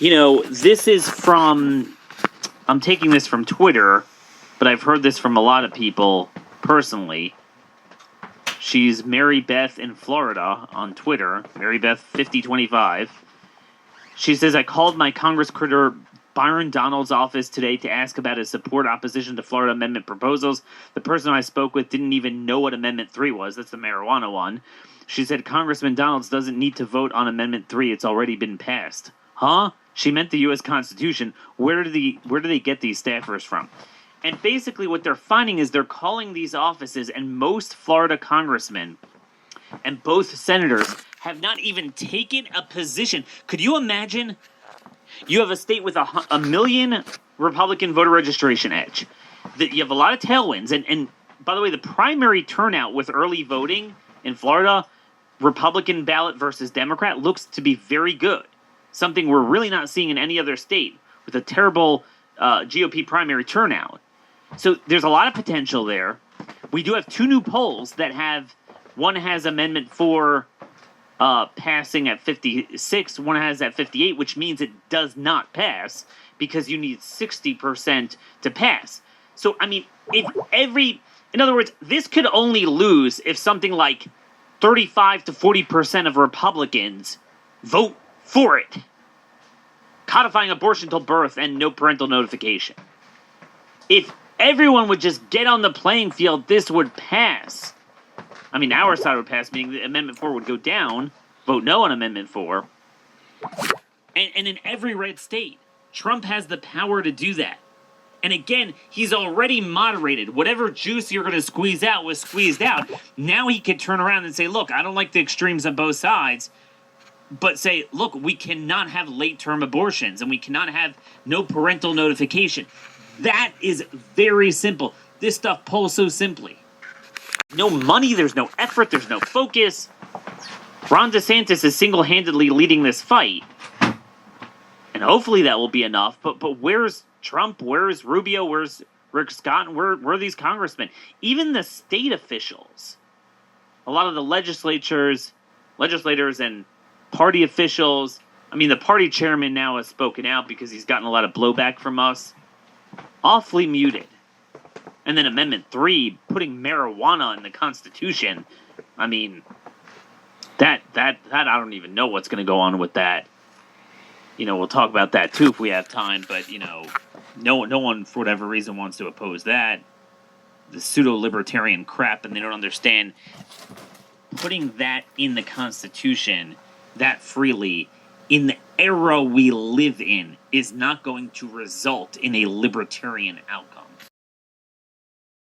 This is from, I'm taking this from Twitter, but I've heard this from a lot of people personally. She's Mary Beth in Florida on Twitter, Mary Beth 5025. She says, I called my Congress critter Byron Donald's office today to ask about his support opposition to Florida amendment proposals. The person I spoke with didn't even know what Amendment 3 was. That's the marijuana one. She said, Congressman Donalds doesn't need to vote on Amendment 3. It's already been passed. Huh? She meant the U.S. Constitution. Where do they get these staffers from? And basically what they're finding is they're calling these offices, and most Florida congressmen and both senators have not even taken a position. Could you imagine? You have a state with a million Republican voter registration edge. You have a lot of tailwinds. And by the way, the primary turnout with early voting in Florida, Republican ballot versus Democrat, looks to be very good. Something we're really not seeing in any other state with a terrible GOP primary turnout. So there's a lot of potential there. We do have two new polls that have, one has Amendment 4 passing at 56, one has at 58, which means it does not pass because you need 60% to pass. So, I mean, in other words, this could only lose if something like 35 to 40% of Republicans vote for it. Codifying abortion till birth and no parental notification. If everyone would just get on the playing field, this would pass. I mean, our side would pass, meaning that Amendment 4 would go down, vote no on Amendment 4. And in every red state, Trump has the power to do that. And again, he's already moderated. Whatever juice you're going to squeeze out was squeezed out. Now he could turn around and say, look, I don't like the extremes on both sides, but say, look, we cannot have late-term abortions, and we cannot have no parental notification. That is very simple. This stuff polls so simply. No money, there's no effort, there's no focus. Ron DeSantis is single-handedly leading this fight. And hopefully that will be enough. But where's Trump? Where's Rubio? Where's Rick Scott? Where are these congressmen? Even the state officials. A lot of the legislators and party officials. I mean, the party chairman now has spoken out because he's gotten a lot of blowback from us. Awfully muted. And then Amendment 3, putting marijuana in the Constitution. I mean, that I don't even know what's going to go on with that. We'll talk about that too if we have time, but, no one for whatever reason wants to oppose that. The pseudo-libertarian crap, and they don't understand putting that in the Constitution that freely in the era we live in is not going to result in a libertarian outcome.